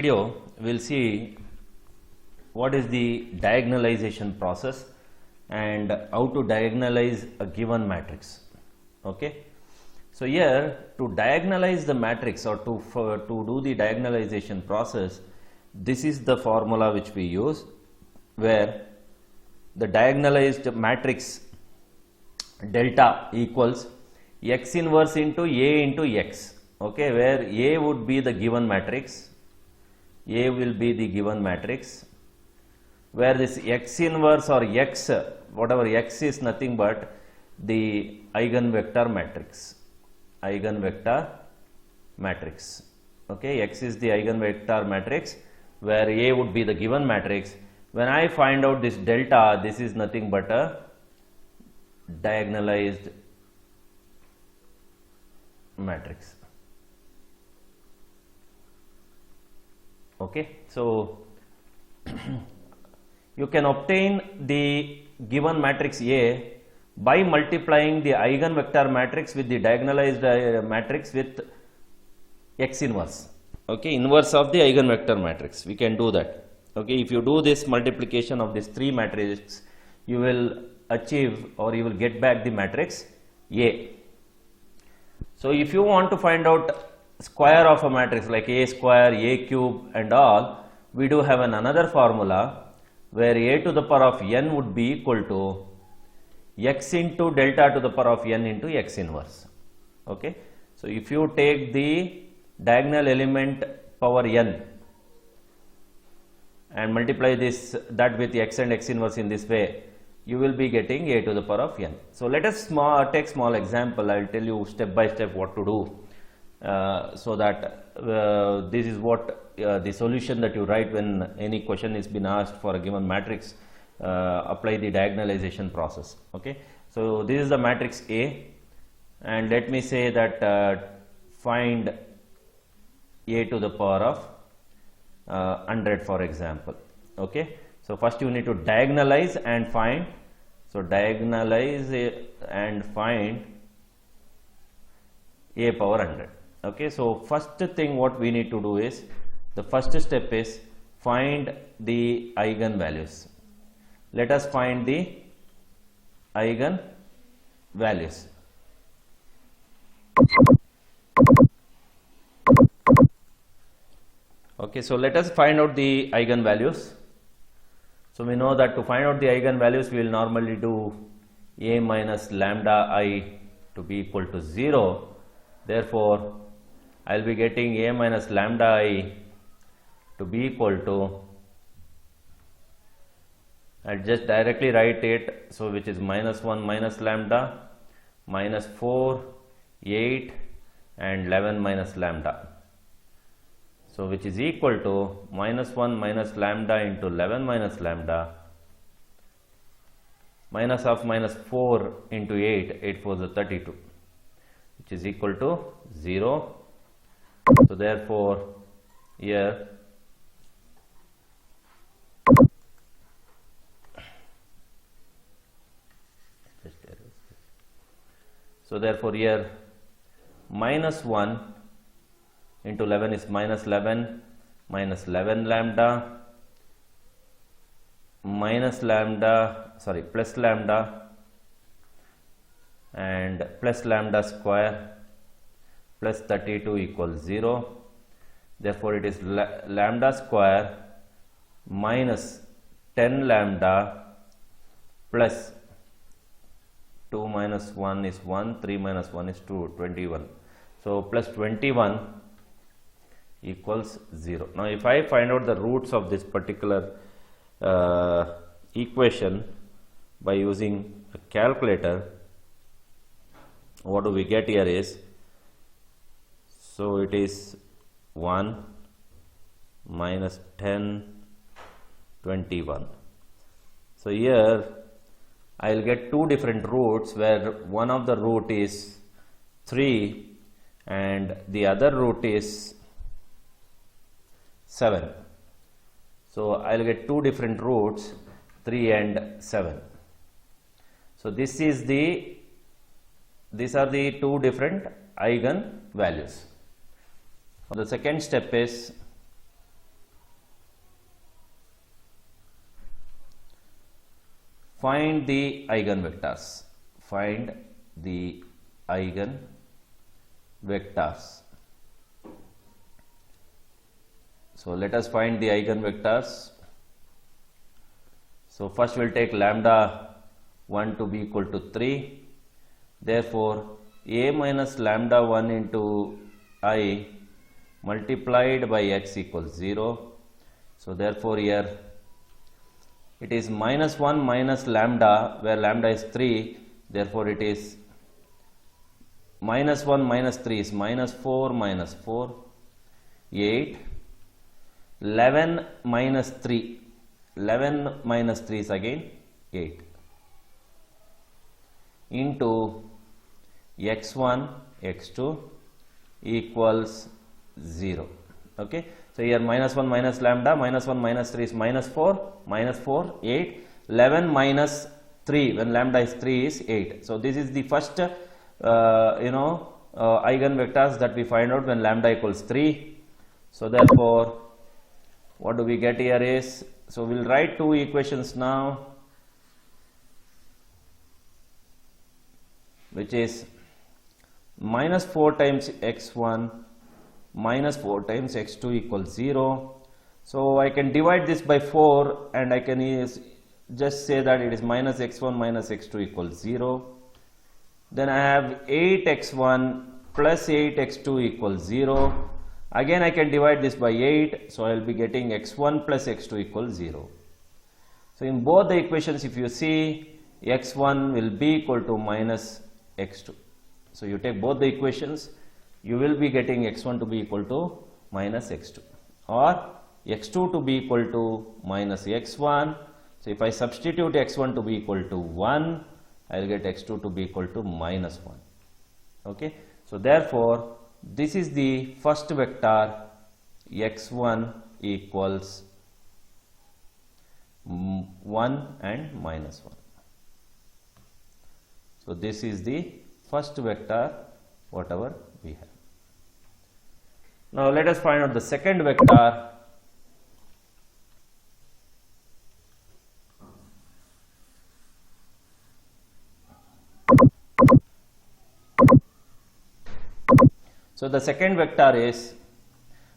video, we'll see what is the diagonalization process and how to diagonalize a given matrix. Okay. So here, to diagonalize the matrix or to do the diagonalization process, this is the formula which we use, where the diagonalized matrix delta equals x inverse into A into x. Okay, where A would be the given matrix, A will be the given matrix, where this x inverse or x, whatever x is nothing but the eigenvector matrix, okay, x is the eigenvector matrix, where A would be the given matrix. When I find out this delta, this is nothing but a diagonalized matrix. Okay, so you can obtain the given matrix A by multiplying the eigenvector matrix with the diagonalized matrix with x inverse. Okay, inverse of the eigenvector matrix, we can do that. Okay, if you do this multiplication of these three matrices, you will achieve or you will get back the matrix A. So if you want to find out square of a matrix like A square, A cube and all, we do have another formula where A to the power of n would be equal to x into delta to the power of n into x inverse. Okay. So if you take the diagonal element power n and multiply that with x and x inverse in this way, you will be getting A to the power of n. So let us take small example. I will tell you step by step what to do, so that this is what the solution that you write when any question is been asked for a given matrix. Apply the diagonalization process. Okay. So this is the matrix A, and let me say that find A to the power of 100 for example. Okay. So first you need to diagonalize and find. So diagonalize and find A power 100. Okay. So first thing what we need to do is, the first step is find the eigenvalues. Let us find the eigenvalues. Okay, so let us find out the eigenvalues. So we know that to find out the eigenvalues, we will normally do A minus lambda I to be equal to 0. Therefore, I will be getting A minus lambda I to be equal to, I will just directly write it, so which is minus 1 minus lambda, minus 4, 8 and 11 minus lambda. So which is equal to minus 1 minus lambda into 11 minus lambda, minus of minus 4 into 8, 8 4 is 32, which is equal to 0. So therefore, here minus 1 into 11 is minus 11 minus 11 lambda minus lambda, sorry, plus lambda and plus lambda square plus 32 equals 0. Therefore, it is lambda square minus 10 lambda plus 2 minus 1 is 1, 3 minus 1 is 2, 21. So plus 21 equals 0. Now if I find out the roots of this particular equation by using a calculator, what do we get here is, so it is 1 minus 10, 21. So here I will get two different roots, where one of the root is 3 and the other root is 7. So I will get two different roots, 3 and 7. So these are the two different eigen values. The second step is find the eigenvectors. Find the eigenvectors. So let us find the eigenvectors. So first we'll take lambda 1 to be equal to 3. Therefore, a minus lambda 1 into I multiplied by x equals 0. So therefore here it is minus 1 minus lambda, where lambda is 3. Therefore it is minus 1 minus 3 is minus 4, 8. 11 minus 3. 11 minus 3 is again 8. Into x1, x2 equals 0. Okay. So here minus 1 minus lambda, minus 1 minus 3 is minus 4, 8. 11 minus 3 when lambda is 3 is 8. So this is the first eigenvectors that we find out when lambda equals 3. So therefore what do we get here is, so we'll write two equations now, which is minus 4 times x1 minus 4 times x2 equals 0. So I can divide this by 4 and I can just say that it is minus x1 minus x2 equals 0. Then I have 8x1 plus 8x2 equals 0. Again I can divide this by 8, so I will be getting x1 plus x2 equals 0. So in both the equations, if you see, x1 will be equal to minus x2. So you take both the equations, you will be getting x1 to be equal to minus x2 or x2 to be equal to minus x1. So if I substitute x1 to be equal to 1, I will get x2 to be equal to minus 1. Okay. So therefore this is the first vector, x1 equals 1 and minus 1. So this is the first vector whatever we have. Now let us find out the second vector. So the second vector is,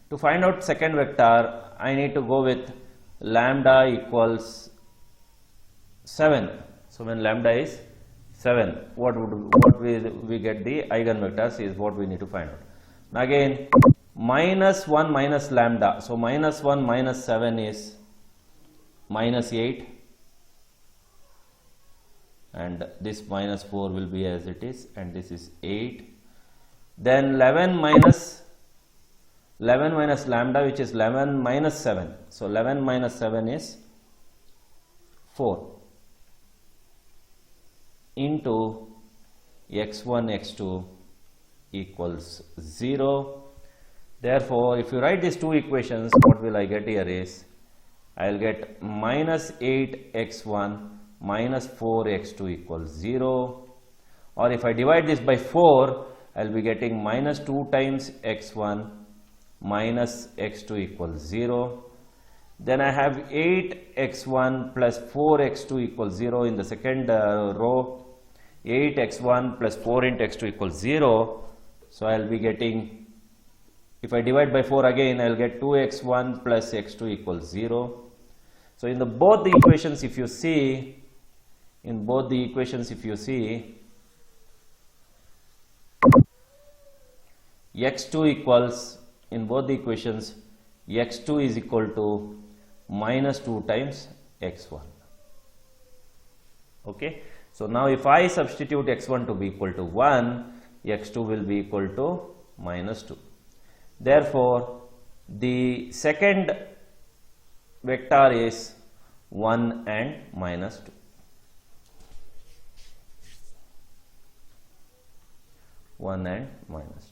to find out second vector, I need to go with lambda equals 7. So when lambda is 7, what we get the eigenvectors is what we need to find out. Now again, minus 1 minus lambda. So minus 1 minus 7 is minus 8, and this minus 4 will be as it is, and this is 8. Then 11 minus lambda, which is 11 minus 7. So 11 minus 7 is 4 into x1 x2 equals 0. Therefore if you write these two equations, what will I get here is, I will get minus 8x1 minus 4x2 equals 0. Or if I divide this by 4, I will be getting minus 2 times x1 minus x2 equals 0. Then I have 8x1 plus 4x2 equals 0 in the second row. 8x1 plus 4 into x2 equals 0. So I will be getting, if I divide by 4 again, I will get 2x1 plus x2 equals 0. So in both the equations, if you see, x2 equals, in both the equations, x2 is equal to minus 2 times x1. Okay. So now if I substitute x1 to be equal to 1, x2 will be equal to minus 2. Therefore the second vector is 1 and minus 2. 1 and minus 2.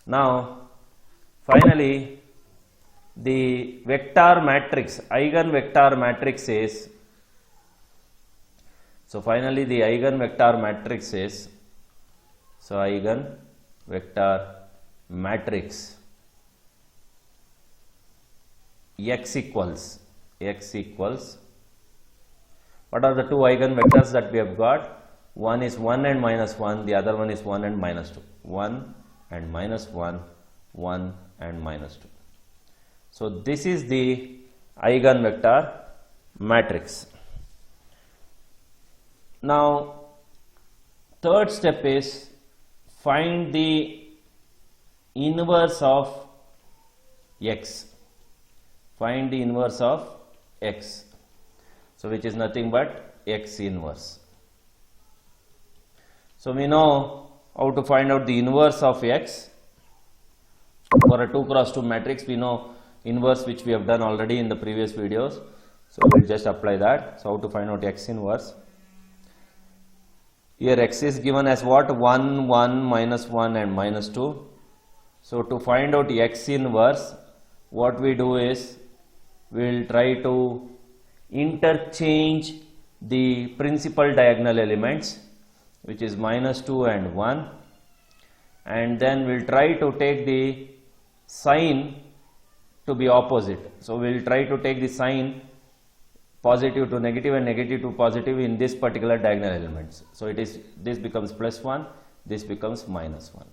Now finally the vector matrix, eigenvector matrix is, so finally the eigenvector matrix is, so eigenvector matrix x equals, x equals, what are the two eigenvectors that we have got? One is 1 and minus 1, the other one is 1 and minus 2. 1 and minus 1, 1 and minus 2. So this is the eigenvector matrix. Now third step is find the inverse of x. Find the inverse of x. So which is nothing but x inverse. So we know how to find out the inverse of x. For a 2 cross 2 matrix, we know inverse, which we have done already in the previous videos. So we will just apply that. So how to find out x inverse? Here x is given as what? 1, 1, minus 1 and minus 2. So to find out x inverse, what we do is we will try to interchange the principal diagonal elements, which is minus 2 and 1, and then we will try to take the sign to be opposite. So we will try to take the sign positive to negative and negative to positive in this particular diagonal elements. So it is, this becomes plus 1, this becomes minus 1.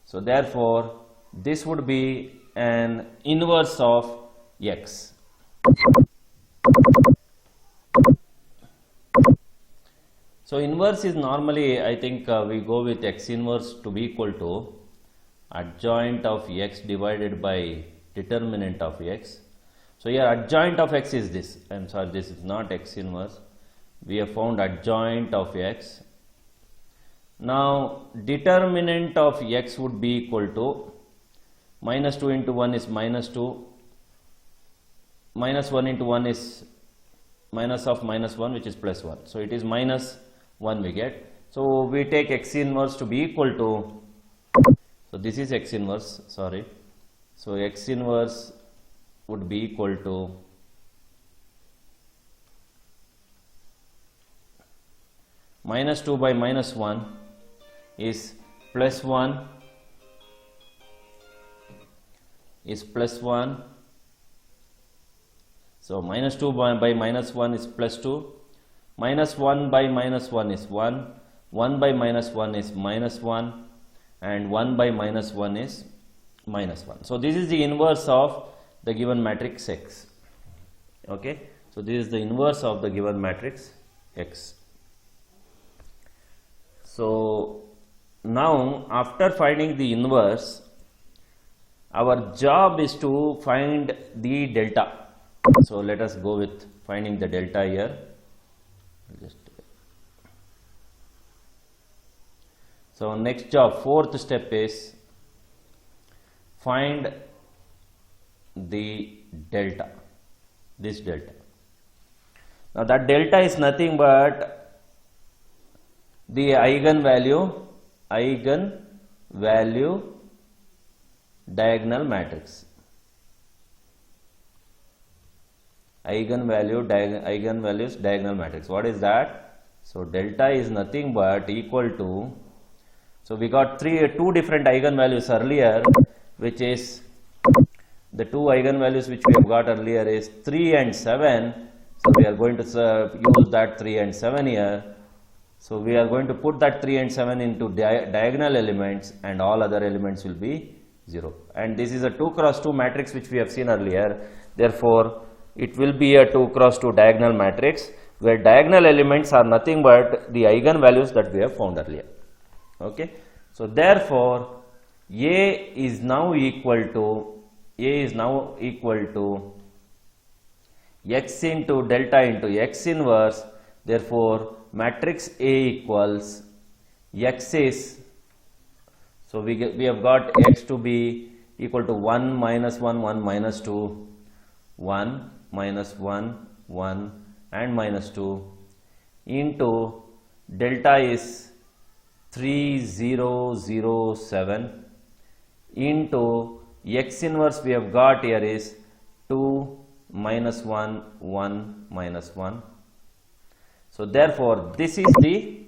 So therefore this would be an inverse of x. So inverse is normally, I think we go with x inverse to be equal to adjoint of x divided by determinant of x. So here adjoint of x is this. I am sorry, this is not x inverse. We have found adjoint of x. Now determinant of x would be equal to minus 2 into 1 is minus 2. Minus 1 into 1 is minus of minus 1, which is plus 1. So it is minus 1 we get. So we take x inverse to be equal to, so this is x inverse, sorry. So x inverse would be equal to minus 2 by minus 1 is plus 1 is plus 1. So minus 2 by minus 1 is plus 2. Minus 1 by minus 1 is 1. 1 by minus 1 is minus 1. And 1 by minus 1 is minus 1. So this is the inverse of the given matrix X. Okay. So this is the inverse of the given matrix X. So now after finding the inverse, our job is to find the delta. So let us go with finding the delta here. So next job, fourth step is find the delta, this delta. Now that delta is nothing but the eigenvalue diagonal matrix. Eigenvalues diagonal matrix. What is that? So delta is nothing but equal to, so we got two different eigenvalues earlier, which is the two eigenvalues which we have got earlier is 3 and 7. So we are going to use that 3 and 7 here. So we are going to put that 3 and 7 into diagonal elements, and all other elements will be 0. And this is a 2 cross 2 matrix which we have seen earlier. Therefore it will be a 2 cross 2 diagonal matrix where diagonal elements are nothing but the eigenvalues that we have found earlier. Okay. So therefore A is now equal to x into delta into x inverse. Therefore matrix A equals x is, so we have got x to be equal to 1 minus 1 1 minus 2 1 minus 1 1 and minus 2 into delta is 3007 into x inverse we have got here is 2 minus 1 1 minus 1. So therefore this is the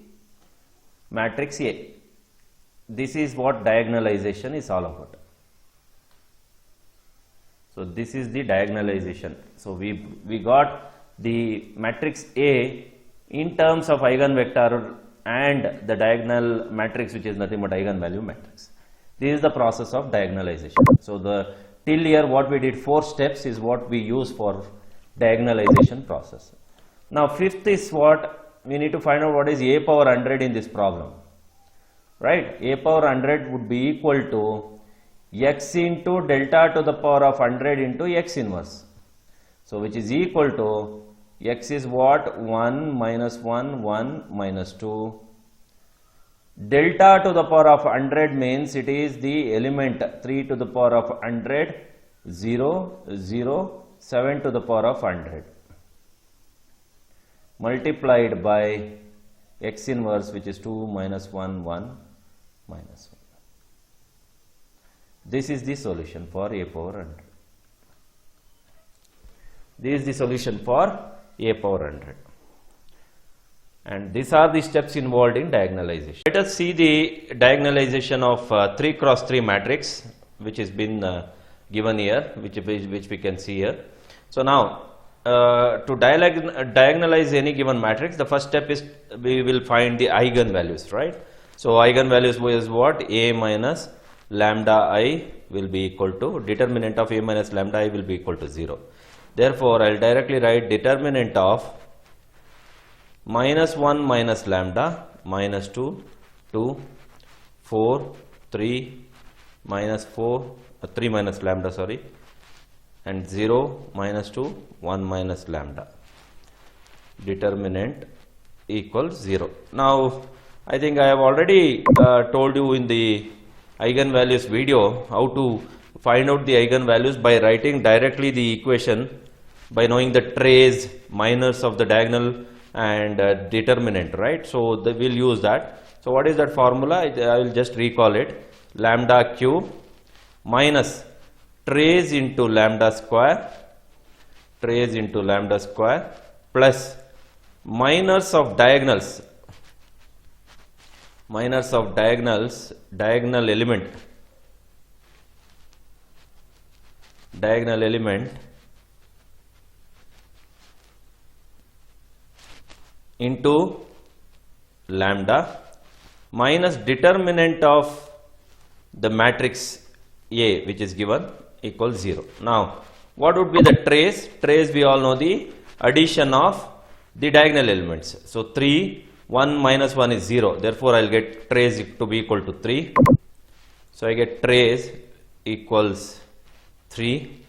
matrix A. This is what diagonalization is all about. So this is the diagonalization. So we got the matrix A in terms of eigenvector and the diagonal matrix, which is nothing but eigenvalue matrix. This is the process of diagonalization. So the till here what we did 4 steps is what we use for diagonalization process. Now fifth is what we need to find out what is a power 100 in this problem, right? A power 100 would be equal to x into delta to the power of 100 into x inverse. So which is equal to x is what? 1 minus 1, 1 minus 2. Delta to the power of 100 means it is the element 3 to the power of 100, 0, 0, 7 to the power of 100 multiplied by x inverse, which is 2 minus 1, 1 minus 1. This is the solution for a power 100. This is the solution for a power 100. And these are the steps involved in diagonalization. Let us see the diagonalization of 3 cross 3 matrix, which has been given here, which we can see here. So now to diagonalize any given matrix, the first step is we will find the eigenvalues, right? So eigenvalues is what? A minus lambda I will be equal to, determinant of A minus lambda I will be equal to 0. Therefore, I will directly write determinant of minus 1 minus lambda, minus 2, 2, 4, 3, minus 4, 3 minus lambda, sorry, and 0, minus 2, 1 minus lambda. Determinant equals 0. Now, I think I have already told you in the eigenvalues video how to find out the eigenvalues by writing directly the equation by knowing the trace, minus of the diagonal and determinant, right? So we will use that. So what is that formula? I will just recall it. Lambda cube minus trace into lambda square, trace into lambda square, plus minus of diagonals, minus of diagonals, diagonal element into lambda minus determinant of the matrix A, which is given, equals 0. Now, what would be the trace? Trace, we all know the addition of the diagonal elements. So 3, 1 minus 1 is 0. Therefore, I will get trace to be equal to 3. So I get trace equals 3.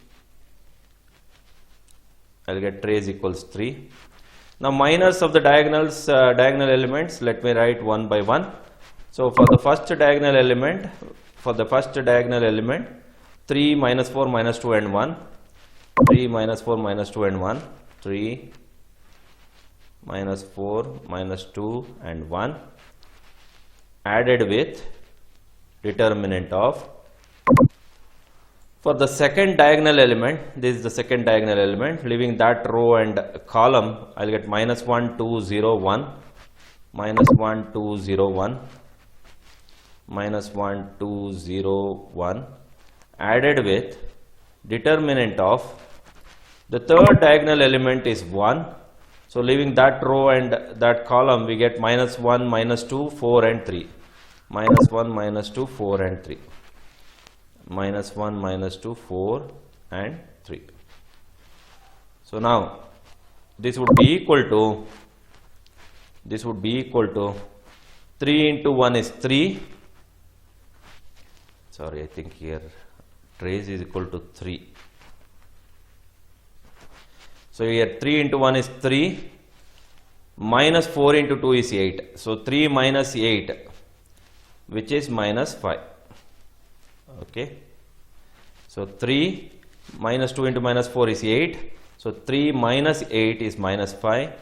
I will get trace equals 3. Now minus of the diagonals, diagonal elements, let me write one by one. So for the first diagonal element, 3 minus 4 minus 2 and 1, 3 minus 4 minus 2 and 1, 3 minus 4 minus 2 and 1, added with determinant of, for the second diagonal element, this is the second diagonal element, leaving that row and column, I will get minus 1, 2, 0, 1, minus 1, 2, 0, 1, minus 1, 2, 0, 1, added with determinant of, the third diagonal element is 1. So leaving that row and that column, we get minus 1, minus 2, 4 and 3, minus 1, minus 2, 4 and 3. Minus 1, minus 2, 4 and 3. So now this would be equal to 3 into 1 is 3. Sorry, I think here trace is equal to 3. So here 3 into 1 is 3, minus 4 into 2 is 8. So 3 minus 8, which is minus 5. Okay. So 3 minus 2 into minus 4 is 8. So 3 minus 8 is minus 5,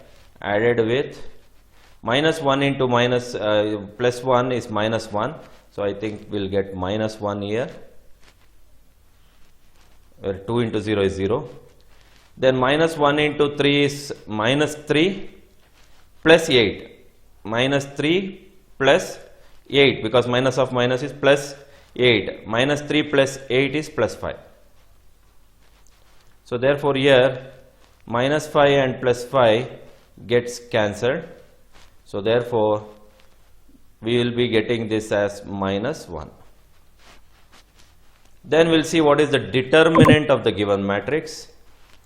added with minus 1 into minus plus 1 is minus 1. So I think we'll get minus 1 here, where 2 into 0 is 0. Then minus 1 into 3 is minus 3 plus 8. Minus 3 plus 8, because minus of minus is plus 8. Minus 3 plus 8 is plus 5. So therefore here minus 5 and plus 5 gets cancelled. So therefore we will be getting this as minus 1. Then we'll see what is the determinant of the given matrix.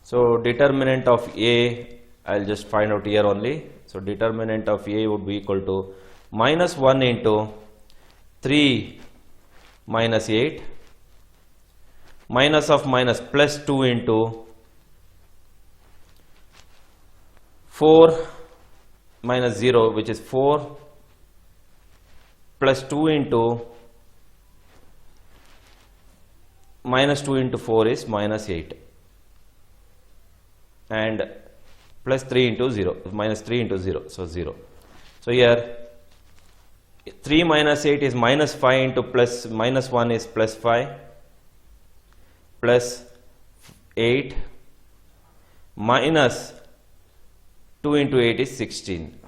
So determinant of A, I'll just find out here only. So determinant of A would be equal to minus 1 into 3 minus 8, minus of minus plus 2 into 4 minus 0, which is 4, plus 2 into minus 2 into 4 is minus 8, and plus 3 into 0, minus 3 into 0, so 0. So here 3 minus 8 is minus 5 into plus minus 1 is plus 5, plus 8, minus 2 into 8 is 16,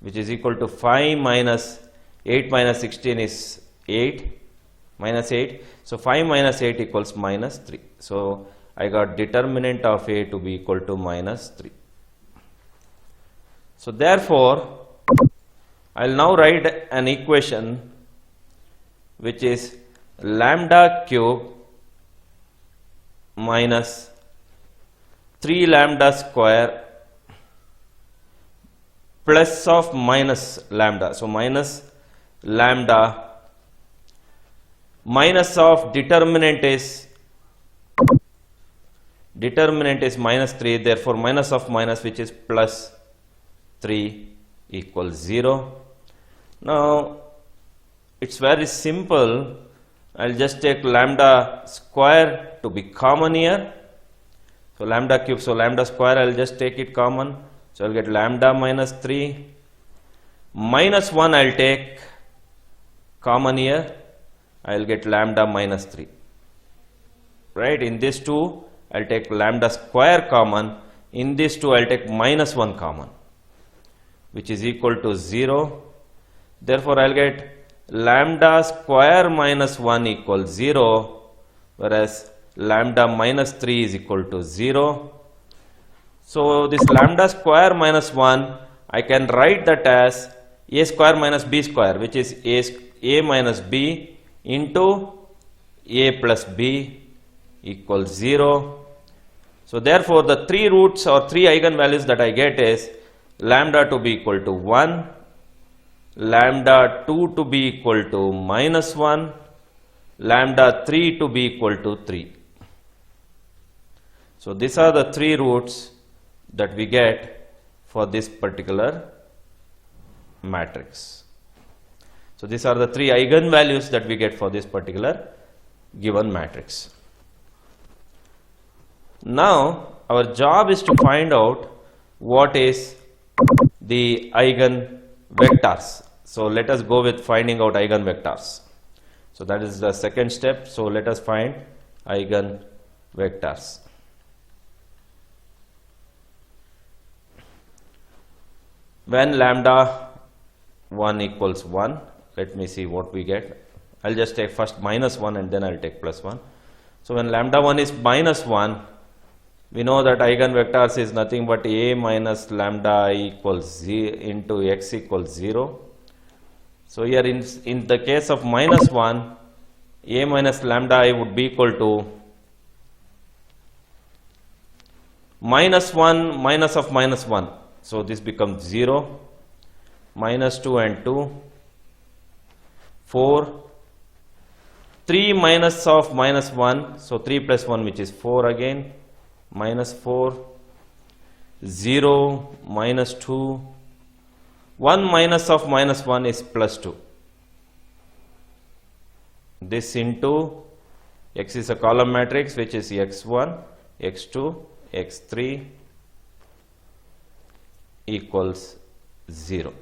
which is equal to 5 minus 8 minus 16 is 8, minus 8. So 5 minus 8 equals minus 3. So I got determinant of A to be equal to minus 3. So therefore I will now write an equation which is lambda cube minus 3 lambda square plus of minus lambda. So minus lambda minus of determinant is minus 3, therefore minus of minus, which is plus 3, equals 0. Now it's very simple. I'll just take lambda square to be common here. So lambda cube, so lambda square I'll just take it common. So I'll get lambda minus 3, minus 1 I'll take common here, I'll get lambda minus 3. Right, in this 2 I'll take lambda square common, in this 2 I'll take minus 1 common, which is equal to 0. Therefore I'll get lambda square minus 1 equals 0, whereas lambda minus 3 is equal to 0. So this lambda square minus 1, I can write that as a square minus b square, which is a minus b into a plus b equals 0. So therefore the 3 roots or 3 eigenvalues that I get is lambda to be equal to 1, lambda 2 to be equal to minus 1, lambda 3 to be equal to 3. So these are the 3 roots that we get for this particular matrix. So these are the 3 eigenvalues that we get for this particular given matrix. Now our job is to find out what is the eigenvectors. So let us go with finding out eigenvectors. So that is the second step. So let us find eigenvectors. When lambda 1 equals 1, let me see what we get. I'll just take first minus 1 and then I'll take plus 1. So when lambda 1 is minus 1, we know that eigenvectors is nothing but a minus lambda I equals z into x equals 0. So here in the case of minus 1, a minus lambda I would be equal to minus 1 minus of minus 1. So this becomes 0, minus 2 and 2, 4, 3 minus of minus 1, so 3 plus 1, which is 4 again, minus 4, 0, minus 2, 1 minus of minus 1 is plus 2. This into x is a column matrix, which is x1, x2, x3 equals 0.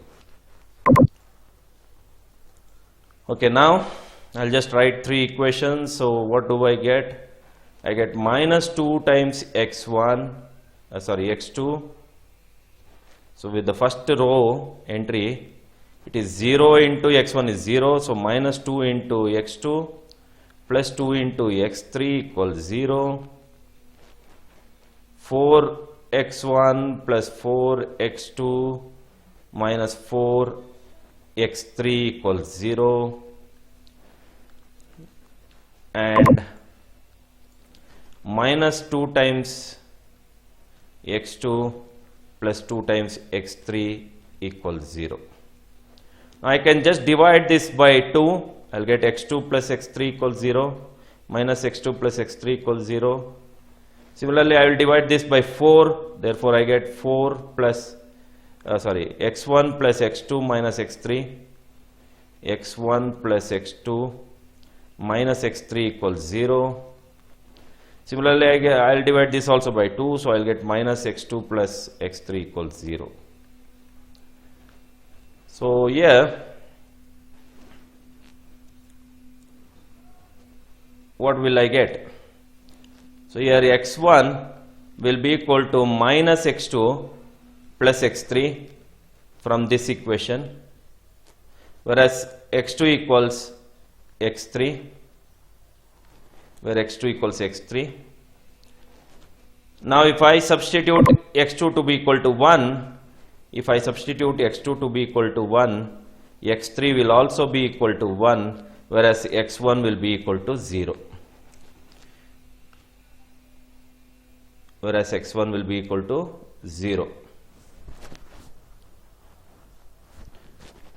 Okay, now I'll just write 3 equations. So what do I get? I get minus 2 times x1, x2. So with the first row entry, it is 0 into x1 is 0. So minus 2 into x2 plus 2 into x3 equals 0. 4x1 plus 4x2 minus 4x3 equals 0, and minus 2 times x2 plus 2 times x3 equals 0. Now I can just divide this by 2. I'll get x2 plus x3 equals 0, minus x2 plus x3 equals 0. Similarly, I will divide this by 4. Therefore, I get 4 plus x1 plus x2 minus x3, x1 plus x2 minus x3 equals 0. Similarly, I will divide this also by 2, so I will get minus x2 plus x3 equals 0. So here, what will I get? So here x1 will be equal to minus x2 plus x3 from this equation, whereas x2 equals x3, where x2 equals x3. Now if I substitute x2 to be equal to 1, x2 to be equal to 1, x3 will also be equal to 1, whereas x1 will be equal to 0. Whereas x1 will be equal to 0.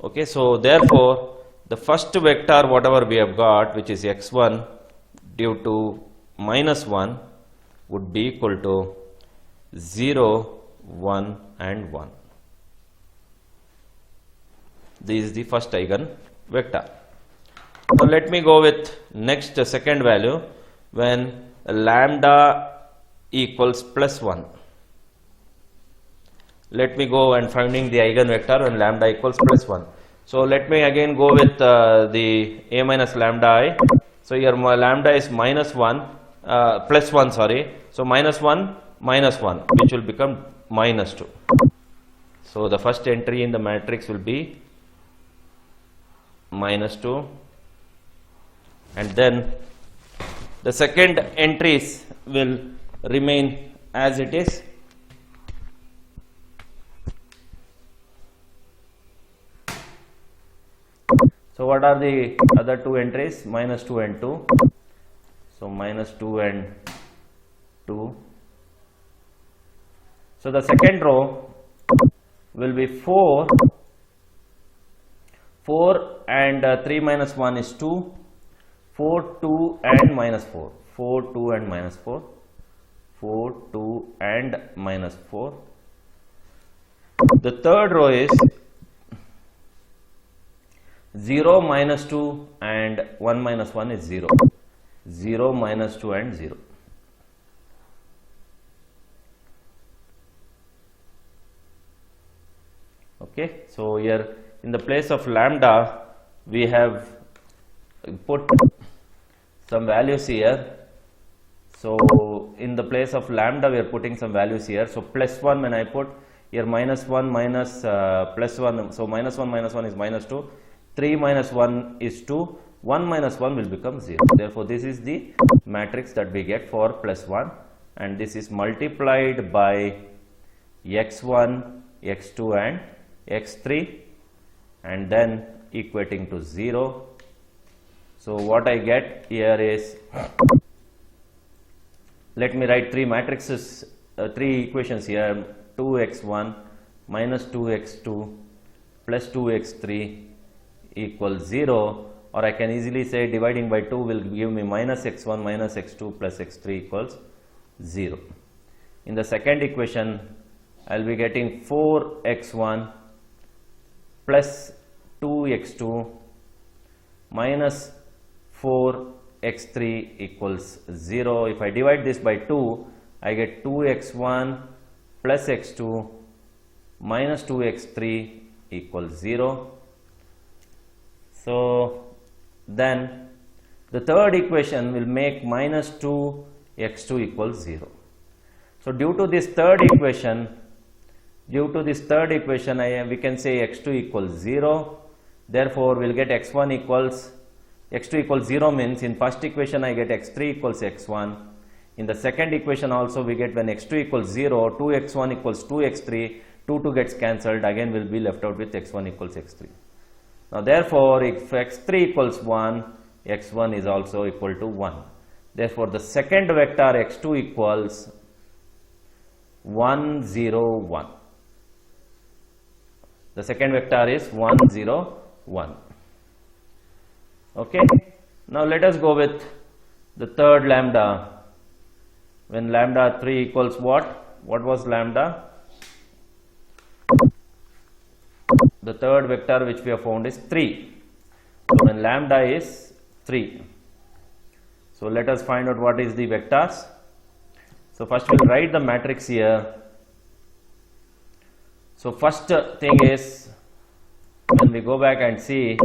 Okay, so therefore, the first vector whatever we have got, which is x1 due to minus 1, would be equal to 0, 1 and 1. This is the first eigen vector. Now let me go with next second value when lambda equals plus 1. Let me go and finding the eigenvector when lambda equals plus 1. So let me again go with the a minus lambda I. So here lambda is minus 1, plus 1, sorry. So minus 1, which will become minus 2. So the first entry in the matrix will be minus 2, and then the second entries will remain as it is. So what are the other two entries? Minus 2 and 2. So minus 2 and 2. So the second row will be 4 and 3 minus 1 is 2, 4, 2 and minus 4, 4, 2 and minus 4, 4, 2 and minus 4. The third row is 0, minus 2 and 1 minus 1 is 0, 0, minus 2 and 0. Okay, so here in the place of lambda we have put some values here. So in the place of lambda we are putting some values here. So plus 1 when I put here, minus 1 minus plus 1, so minus 1 is minus 2, 3 minus 1 is 2, 1 minus 1 will become 0. Therefore this is the matrix that we get for plus 1, and this is multiplied by x1, x2 and x3 and then equating to 0. So what I get here is, let me write three matrices, three equations here: 2x1 minus 2x2 plus 2x3 equals 0, or I can easily say dividing by 2 will give me minus x1 minus x2 plus x3 equals 0. In the second equation I will be getting 4x1 plus 2x2 minus 4x3 equals 0. If I divide this by 2, I get 2x1 plus x2 minus 2x3 equals 0. So then the third equation will make minus 2x2 equals 0. So due to this third equation, we can say x2 equals 0. Therefore we will get x2 equals 0 means in first equation I get x3 equals x1, In the second equation also we get when x2 equals 0, 2x1 equals 2x3, 2 gets cancelled, again will be left out with x1 equals x3. Now therefore, if x3 equals 1, x1 is also equal to 1. Therefore, the second vector x2 equals 1, 0, 1. The second vector is 1, 0, 1. Okay. Now let us go with the third lambda. When lambda 3 equals what? What was lambda? The third vector which we have found is 3. So when lambda is 3. So let us find out what is the vectors. So first we will write the matrix here. So first thing is, when we go back and see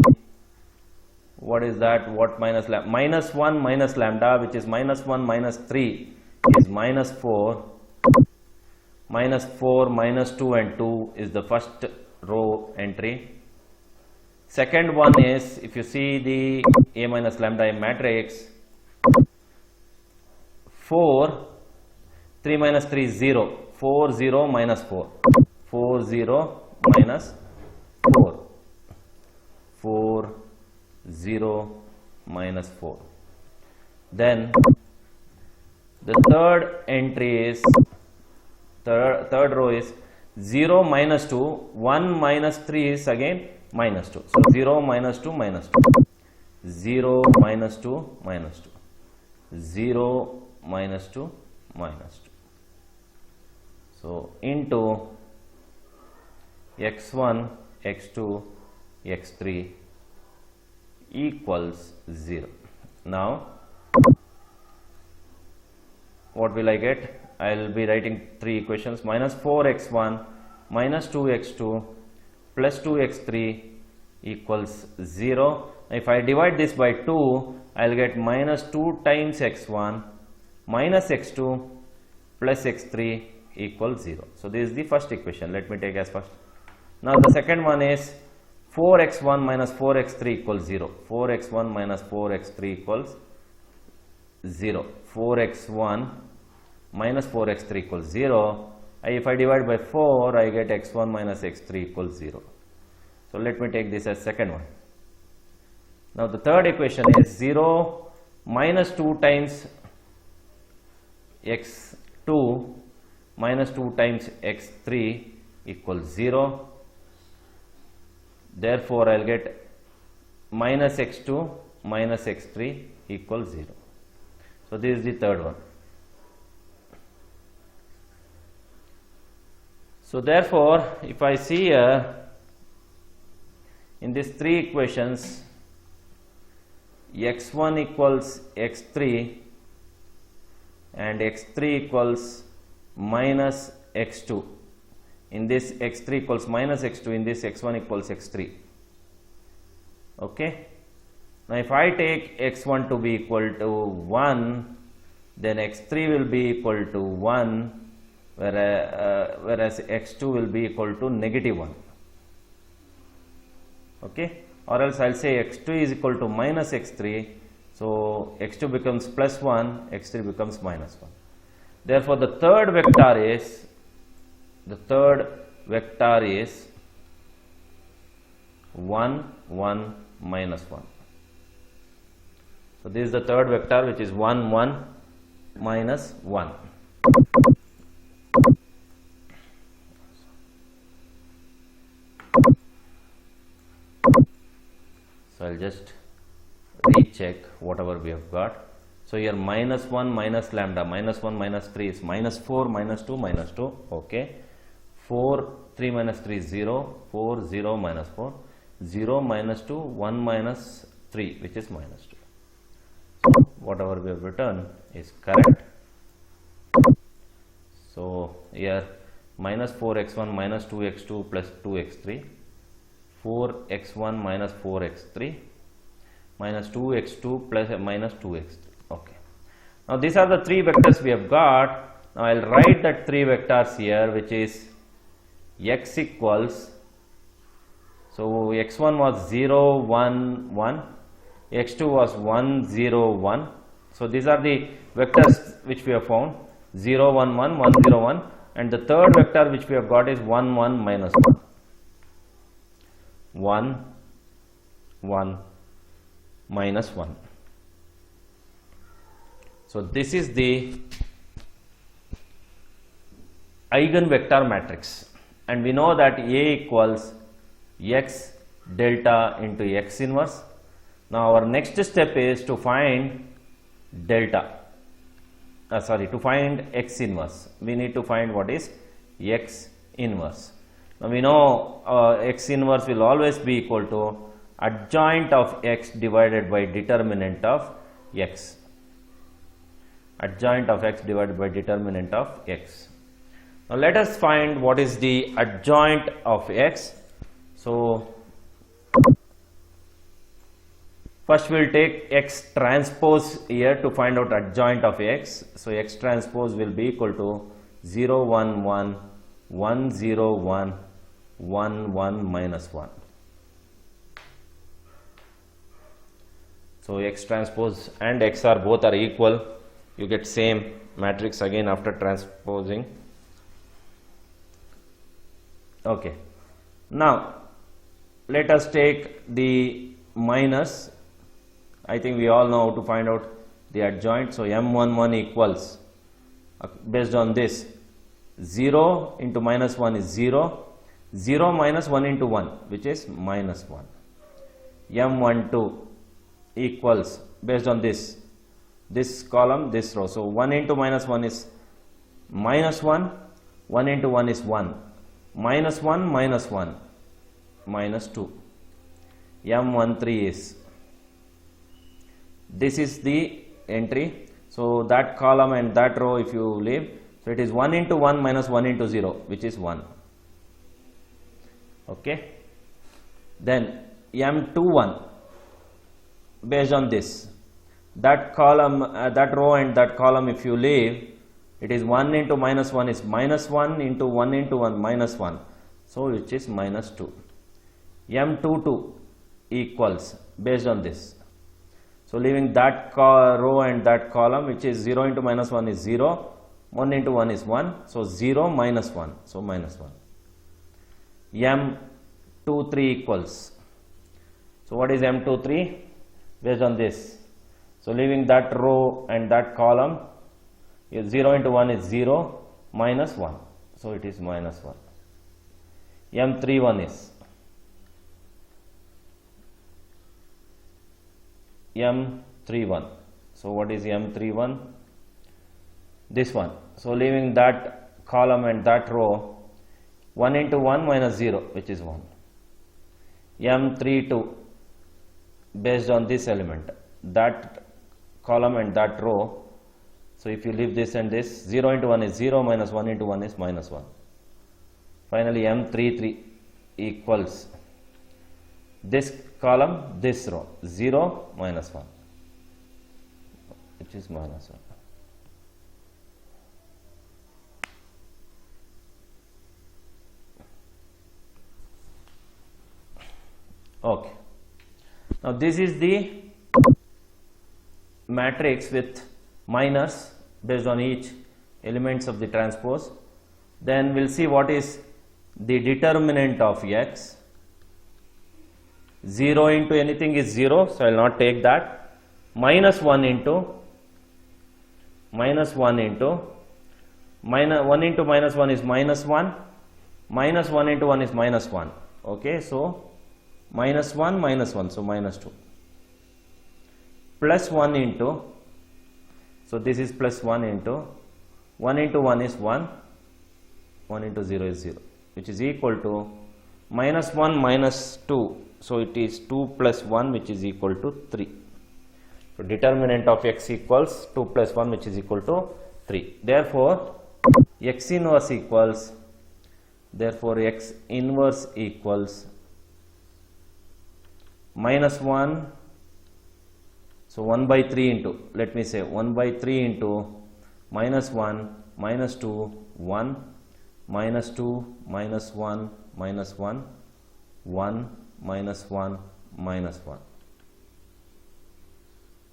what is that, what minus lambda, minus 1 minus lambda, which is minus 1 minus 3 is minus 4, minus 4 minus 2 and 2 is the first row entry. Second one is, if you see the A minus lambda matrix, 4, 3 minus 3 is 0, 4 0 minus 4, 4 0 minus 4, 4 0 minus 4. Then the third entry is, third row is 0 minus 2, 1 minus 3 is again minus 2. So 0 minus 2 minus 2, 0 minus 2 minus 2, 0 minus 2 minus 2. So into x1, x2, x3 equals 0. Now what will I get? I will be writing three equations: minus 4x1 minus 2x2 plus 2x3 equals 0. If I divide this by 2, I will get minus 2 times x1 minus x2 plus x3 equals 0. So this is the first equation. Let me take as first. Now the second one is 4x1 minus 4x3 equals 0. 4x1 minus 4x3 equals 0. 4x1 minus 4x3 equals 0. If I divide by 4, I get x1 minus x3 equals 0. So let me take this as second one. Now the third equation is 0 minus 2 times x2 minus 2 times x3 equals 0. Therefore, I will get minus x2 minus x3 equals 0. So this is the third one. So therefore, if I see here in these three equations, x1 equals x3 and x3 equals minus x2. In this x3 equals minus x2, in this x1 equals x3. Okay. Now if I take x1 to be equal to 1, then x3 will be equal to 1, whereas x2 will be equal to negative 1. Okay. Or else I will say x2 is equal to minus x3. So x2 becomes plus 1, x3 becomes minus 1. Therefore the third vector is, is 1, 1, minus 1. So this is the third vector, which is 1, 1, minus 1. So I'll just recheck whatever we have got. So here minus 1 minus lambda, minus 1 minus 3 is minus 4 minus 2 minus 2. Okay. 4, 3 minus 3 is 0, 4, 0 minus 4, 0 minus 2, 1 minus 3, which is minus 2. So whatever we have written is correct. So here minus 4x1 minus 2x2 plus 2x3, 4x1 minus 4x3 minus 2x2 plus minus 2x3. Okay. Now these are the three vectors we have got. Now I will write that three vectors here, which is x equals, so x1 was 0, 1, 1, x2 was 1, 0, 1. So these are the vectors which we have found 0 1 1 1 0 1, and the third vector which we have got is 1 1 minus 1 1 minus 1. So this is the eigenvector matrix, and we know that A equals x delta into x inverse. Now our next step is to find delta, to find x inverse. We need to find what is x inverse. Now we know x inverse will always be equal to adjoint of x divided by determinant of x. Adjoint of x divided by determinant of x. Now let us find what is the adjoint of x. So first we will take x transpose here to find out adjoint of x. So x transpose will be equal to 0 1 1 1 0 1 1 1 minus 1. So x transpose and x are both are equal. You get same matrix again after transposing. Okay. Now let us take the minus. I think we all know how to find out the adjoint. So m11 equals, based on this, 0 into minus 1 is 0, 0 minus 1 into 1, which is minus 1. m12 equals, based on this column, this row. So 1 into minus 1 is minus 1, 1 into 1 is 1, minus 1 minus 1, minus 2. m13 is, this is the entry. So that column and that row if you leave, so it is 1 into 1 minus 1 into 0, which is 1. Okay. Then m21, based on this, that column, that row and that column if you leave, it is 1 into minus 1 is minus 1 into 1 into 1 minus 1, so which is minus 2. m22 equals, based on this, so leaving that row and that column, which is 0 into minus 1 is 0, 1 into 1 is 1, so 0 minus 1, so minus 1. m23 equals, so what is m23? Based on this, so leaving that row and that column, 0 into 1 is 0, minus 1, so it is minus 1. m31 is m31, so what is m31? This one, so leaving that column and that row, 1 into 1 minus 0, which is 1. m32, based on this element, that column and that row, so if you leave this and this, 0 into 1 is 0, minus 1 into 1 is minus 1. Finally m33 equals this column, this row, 0 minus 1, which is minus 1. Okay. Now this is the matrix with minus based on each elements of the transpose. Then we'll see what is the determinant of x. 0 into anything is 0, so I will not take that. Minus 1 into minus 1 into minus 1 into minus 1 is minus 1, minus 1 into 1 is minus 1. Okay, so minus 1 minus 1, so minus 2. Plus 1 into, so this is plus 1 into 1 is 1, 1 into 0 is 0, which is equal to minus 1 minus 2, so it is 2 plus 1, which is equal to 3. So determinant of x equals 2 plus 1, which is equal to 3. Therefore x inverse equals, minus 1, so 1 by 3 into, let me say 1 by 3 into minus 1 minus 2 1 minus 2 minus 1 minus 1 1 minus 1 minus 1.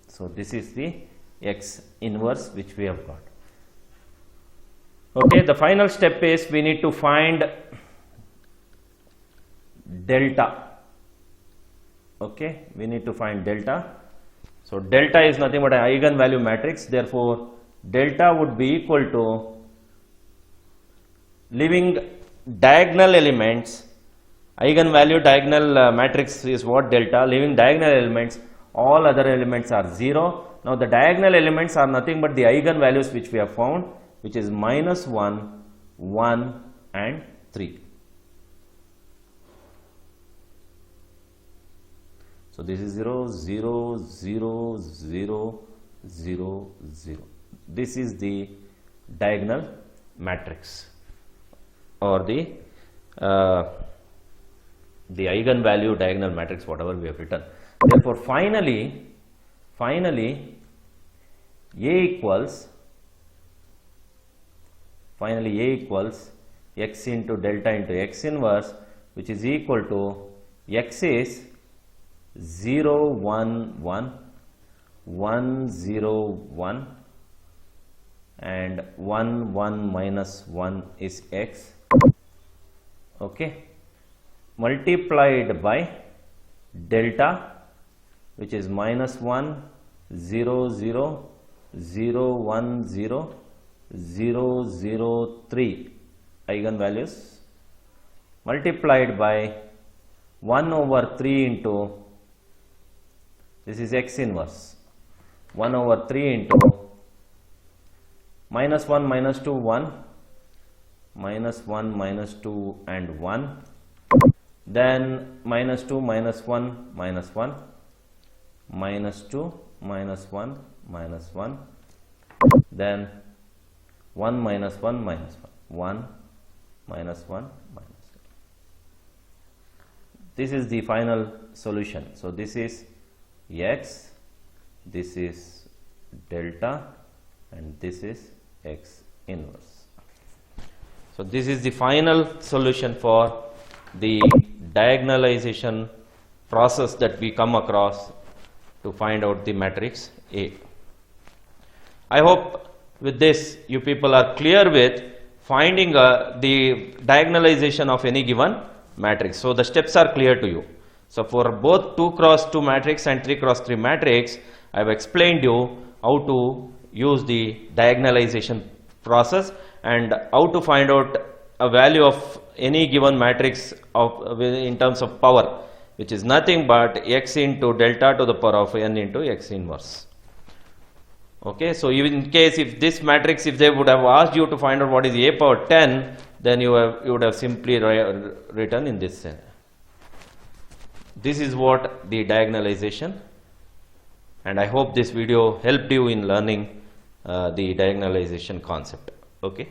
So this is the X inverse which we have got. Okay, the final step is we need to find delta. Okay, we need to find delta. So delta is nothing but an eigenvalue matrix, therefore delta would be equal to leaving diagonal elements. Eigenvalue diagonal matrix is what? Delta. Leaving diagonal elements, all other elements are 0. Now the diagonal elements are nothing but the eigenvalues which we have found, which is minus 1, 1 and 3. So this is 0, 0, 0, 0, 0, 0. This is the diagonal matrix, or the eigenvalue diagonal matrix, whatever we have written. Therefore finally A equals x into delta into x inverse, which is equal to x is 0, 1, 1, 1, 0, 1 and 1, 1 minus 1 is x, okay, multiplied by delta, which is minus 1, 0, 0, 0, 1, 0, 0, 0, 3 eigenvalues, multiplied by 1 over 3 into, this is x inverse, 1 over 3 into minus 1, minus 2, 1, minus 1, minus 2 and 1, then minus 2, minus 1, minus 1, minus 2, minus 1, minus 1, then 1 minus 1 minus 1, 1 minus 1 minus 1. This is the final solution. So this is x, this is delta and this is x inverse. So this is the final solution for the diagonalization process that we come across to find out the matrix A. I hope with this you people are clear with finding the diagonalization of any given matrix. So the steps are clear to you. So for both 2 cross 2 matrix and 3 cross 3 matrix, I have explained you how to use the diagonalization process and how to find out a value of any given matrix of in terms of power, which is nothing but x into delta to the power of n into x inverse. Okay, so even in case if this matrix, if they would have asked you to find out what is a power 10, then you would have simply written in this sense. This is what the diagonalization, and I hope this video helped you in learning the diagonalization concept. Okay.